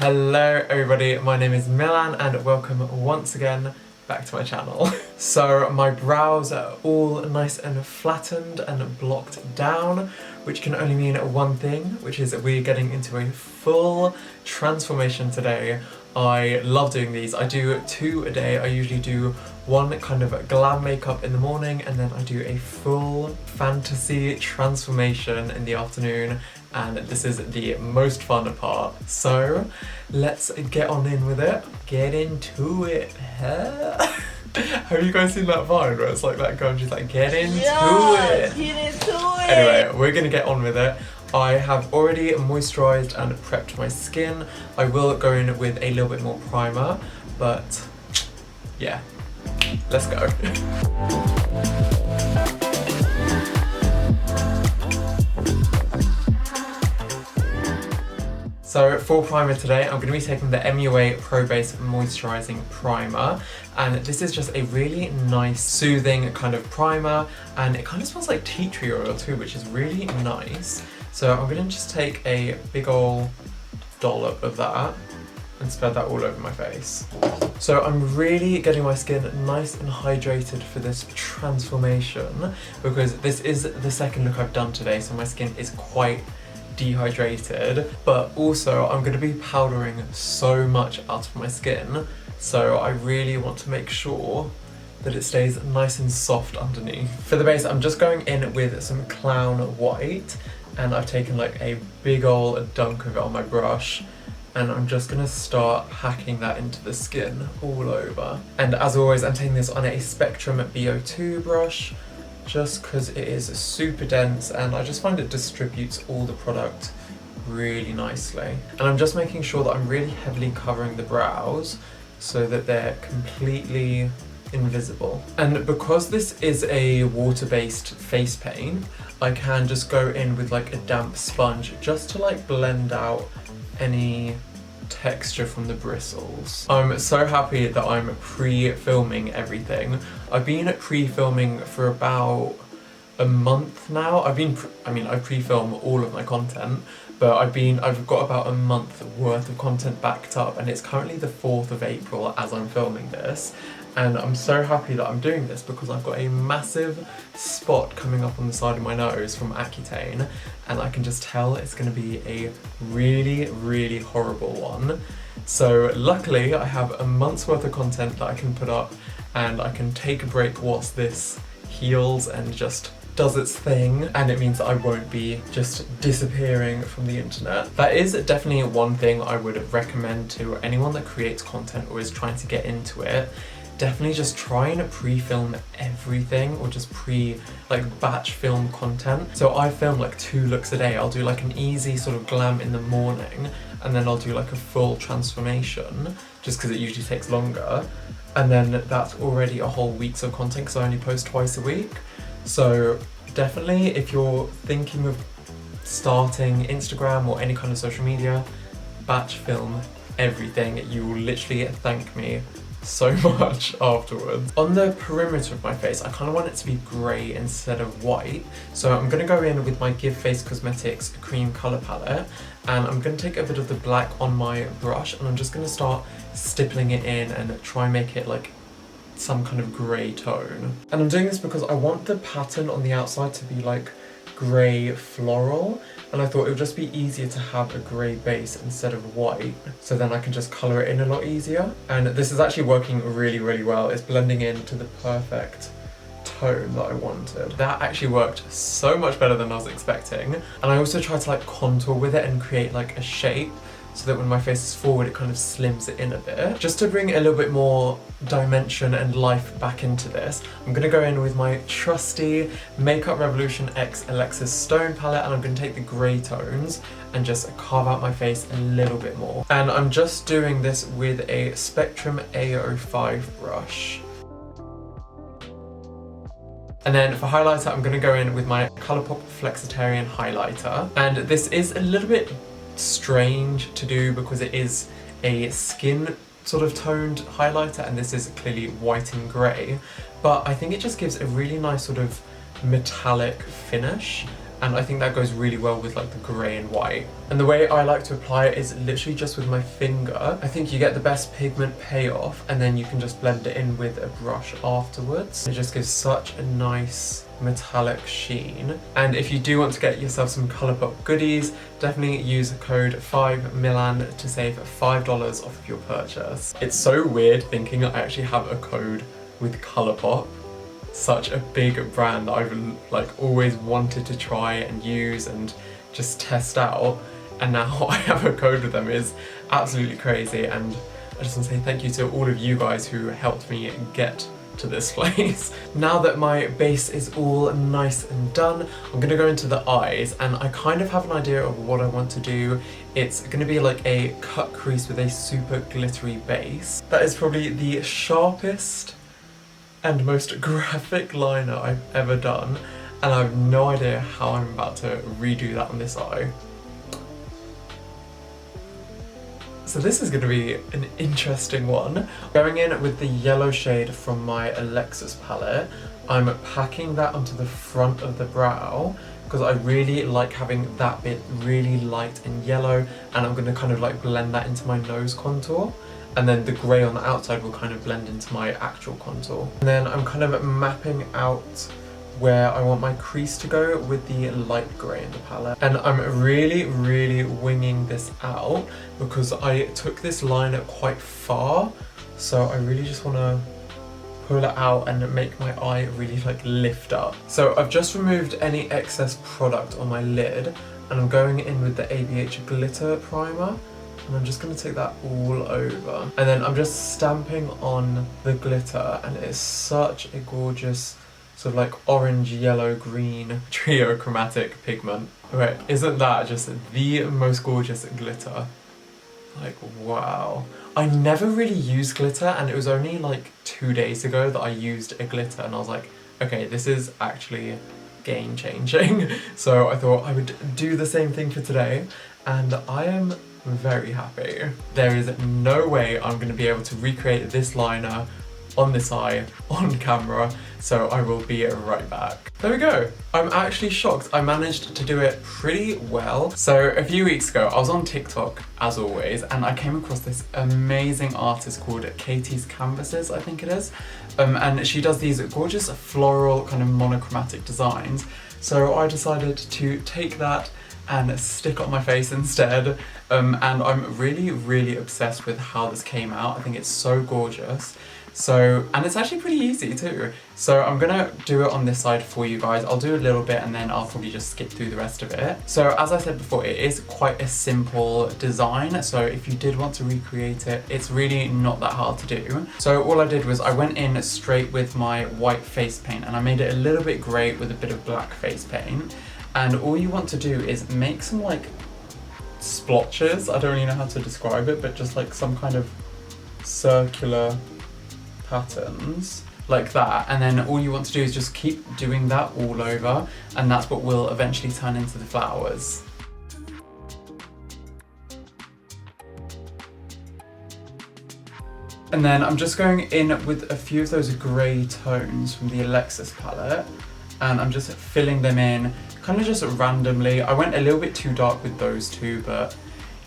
Hello everybody, my name is Milan and welcome once again back to my channel. So my brows are all nice and flattened and blocked down, which can only mean one thing, which is that we're getting into a full transformation today. I love doing these. I do 2 a day. I usually do one kind of glam makeup in the morning and then I do a full fantasy transformation in the afternoon, and this is the most fun part. So let's get on in with it. Get into it. Have you guys seen that Vine where it's like that girl and she's like, get into it? Get into it! Anyway, we're gonna get on with it. I have already moisturised and prepped my skin. I will go in with a little bit more primer, but yeah, let's go. So for primer today, I'm going to be taking the MUA Pro Base Moisturising Primer, and this is just a really nice, soothing kind of primer, and it kind of smells like tea tree oil too, which is really nice. So I'm going to just take a big ol' dollop of that and spread that all over my face. So I'm really getting my skin nice and hydrated for this transformation, because this is the second look I've done today, so my skin is quite dehydrated, but also I'm going to be powdering so much out of my skin, so I really want to make sure that it stays nice and soft underneath. For the base, I'm just going in with some Clown White, and I've taken like a big ol' dunk of it on my brush, and I'm just going to start hacking that into the skin all over. And as always, I'm taking this on a Spectrum BO2 brush, just because it is super dense and I just find it distributes all the product really nicely. And I'm just making sure that I'm really heavily covering the brows so that they're completely invisible. And because this is a water-based face paint, I can just go in with like a damp sponge just to like blend out any texture from the bristles. I'm so happy that I'm pre-filming everything. I've been pre-filming for about a month now. I pre-film all of my content, but I've got about a month worth of content backed up, and it's currently the 4th of April as I'm filming this. And I'm so happy that I'm doing this because I've got a massive spot coming up on the side of my nose from Accutane, and I can just tell it's going to be a really, really horrible one. So luckily I have a month's worth of content that I can put up, and I can take a break whilst this heals and just does its thing, and it means that I won't be just disappearing from the internet. That is definitely one thing I would recommend to anyone that creates content or is trying to get into it. Definitely just try and pre-film everything, or just batch film content. So I film like 2 looks a day. I'll do like an easy sort of glam in the morning, and then I'll do like a full transformation, just because it usually takes longer. And then that's already a whole week's of content, because I only post twice a week. So definitely, if you're thinking of starting Instagram or any kind of social media, batch film everything. You will literally thank me so much afterwards. On the perimeter of my face, I kind of want it to be grey instead of white, so I'm going to go in with my Give Face Cosmetics Cream colour palette, and I'm going to take a bit of the black on my brush, and I'm just going to start stippling it in and try and make it like some kind of grey tone. And I'm doing this because I want the pattern on the outside to be like grey floral, and I thought it would just be easier to have a grey base instead of white, so then I can just colour it in a lot easier. And this is actually working really, really well. It's blending into the perfect tone that I wanted. That actually worked so much better than I was expecting. And I also tried to like contour with it and create like a shape, so that when my face is forward it kind of slims it in a bit. Just to bring a little bit more dimension and life back into this, I'm going to go in with my trusty Makeup Revolution X Alexis Stone palette, and I'm going to take the grey tones and just carve out my face a little bit more. And I'm just doing this with a Spectrum A05 brush. And then for highlighter, I'm going to go in with my Colourpop Flexitarian highlighter. And this is a little bit strange to do because it is a skin sort of toned highlighter, and this is clearly white and grey, but I think it just gives a really nice sort of metallic finish, and I think that goes really well with like the grey and white. And the way I like to apply it is literally just with my finger. I think you get the best pigment payoff, and then you can just blend it in with a brush afterwards. It just gives such a nice metallic sheen. And if you do want to get yourself some Colourpop goodies, definitely use code 5MILAN to save $5 off of your purchase. It's so weird thinking I actually have a code with Colourpop. Such a big brand that I've like always wanted to try and use and just test out, and now I have a code with them. Is absolutely crazy, and I just want to say thank you to all of you guys who helped me get to this place. Now that my base is all nice and done, I'm gonna go into the eyes, and I kind of have an idea of what I want to do. It's gonna be like a cut crease with a super glittery base. That is probably the sharpest and most graphic liner I've ever done, and I have no idea how I'm about to redo that on this eye. So this is going to be an interesting one. Going in with the yellow shade from my Alexis palette, I'm packing that onto the front of the brow because I really like having that bit really light and yellow, and I'm going to kind of like blend that into my nose contour. And then the grey on the outside will kind of blend into my actual contour. And then I'm kind of mapping out where I want my crease to go with the light grey in the palette. And I'm really winging this out because I took this liner quite far, so I really just want to pull it out and make my eye really like lift up. So I've just removed any excess product on my lid, and I'm going in with the ABH glitter primer. And I'm just going to take that all over. And then I'm just stamping on the glitter, and it's such a gorgeous sort of like orange, yellow, green trio chromatic pigment. Okay, isn't that just the most gorgeous glitter? Like, wow. I never really used glitter, and it was only like 2 days ago that I used a glitter, and I was like, okay, this is actually game changing. So I thought I would do the same thing for today, and I am very happy. There is no way I'm going to be able to recreate this liner on this eye on camera, so I will be right back. There we go. I'm actually shocked I managed to do it pretty well. So a few weeks ago I was on TikTok as always, and I came across this amazing artist called Katie's Canvases, I think it is, and she does these gorgeous floral kind of monochromatic designs. So I decided to take that and stick on my face instead, and I'm really obsessed with how this came out. I think it's so gorgeous. So, and it's actually pretty easy too. So I'm gonna do it on this side for you guys. I'll do a little bit and then I'll probably just skip through the rest of it. So as I said before, it is quite a simple design. So if you did want to recreate it, it's really not that hard to do. So all I did was I went in straight with my white face paint, and I made it a little bit grey with a bit of black face paint. And all you want to do is make some like splotches. I don't really know how to describe it, but just like some kind of circular patterns like that, and then all you want to do is just keep doing that all over, and that's what will eventually turn into the flowers. And then I'm just going in with a few of those grey tones from the Alexis palette, and I'm just filling them in kind of just randomly. I went a little bit too dark with those two, but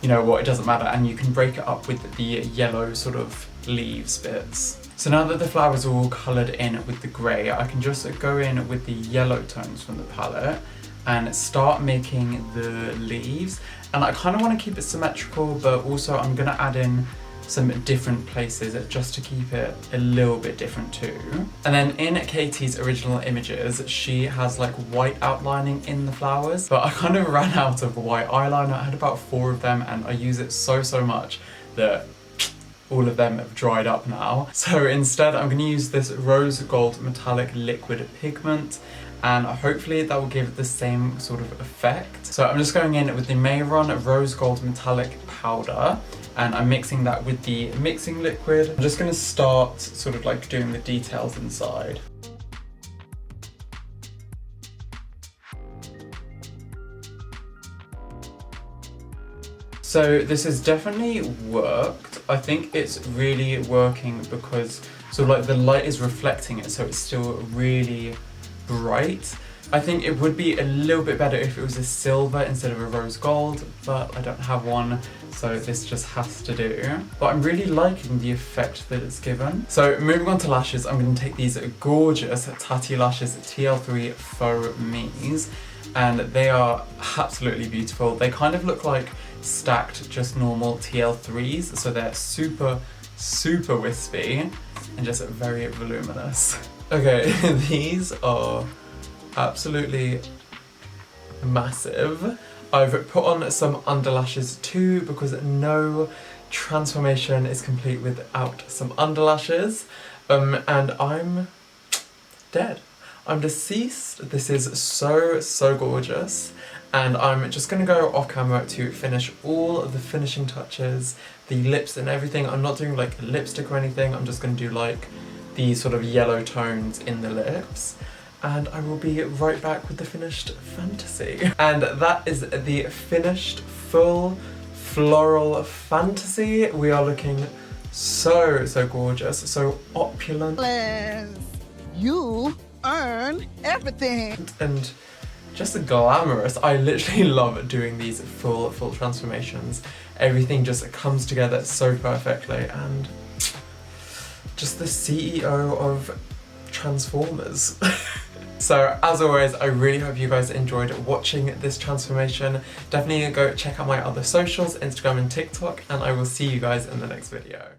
you know what, it doesn't matter, and you can break it up with the yellow sort of leaves bits. So now that the flowers are all coloured in with the grey, I can just go in with the yellow tones from the palette and start making the leaves. And I kind of want to keep it symmetrical, but also I'm going to add in some different places just to keep it a little bit different too. And then in Katie's original images, she has like white outlining in the flowers, but I kind of ran out of white eyeliner. I had about 4 of them, and I use it so much that all of them have dried up now. So instead I'm going to use this rose gold metallic liquid pigment, and hopefully that will give the same sort of effect. So I'm just going in with the Mayron rose gold metallic powder, and I'm mixing that with the mixing liquid. I'm just going to start sort of like doing the details inside. So this has definitely worked. I think it's really working because sort of like the light is reflecting it, so it's still really bright. I think it would be a little bit better if it was a silver instead of a rose gold, but I don't have one, so this just has to do. But I'm really liking the effect that it's given. So moving on to lashes, I'm going to take these gorgeous Tatti lashes TL3 Faux Mies, and they are absolutely beautiful. They kind of look like stacked just normal TL3s, so they're super wispy and just very voluminous. Okay, these are absolutely massive. I've put on some underlashes too because no transformation is complete without some underlashes, and I'm dead. I'm deceased. This is so gorgeous, and I'm just gonna go off camera to finish all of the finishing touches, the lips and everything. I'm not doing like lipstick or anything, I'm just gonna do like the sort of yellow tones in the lips, and I will be right back with the finished fantasy. And that is the finished full floral fantasy. We are looking so gorgeous, so opulent. You earn everything. And just glamorous. I literally love doing these full transformations. Everything just comes together so perfectly, and just the CEO of Transformers. So as always, I really hope you guys enjoyed watching this transformation. Definitely go check out my other socials, Instagram and TikTok, and I will see you guys in the next video.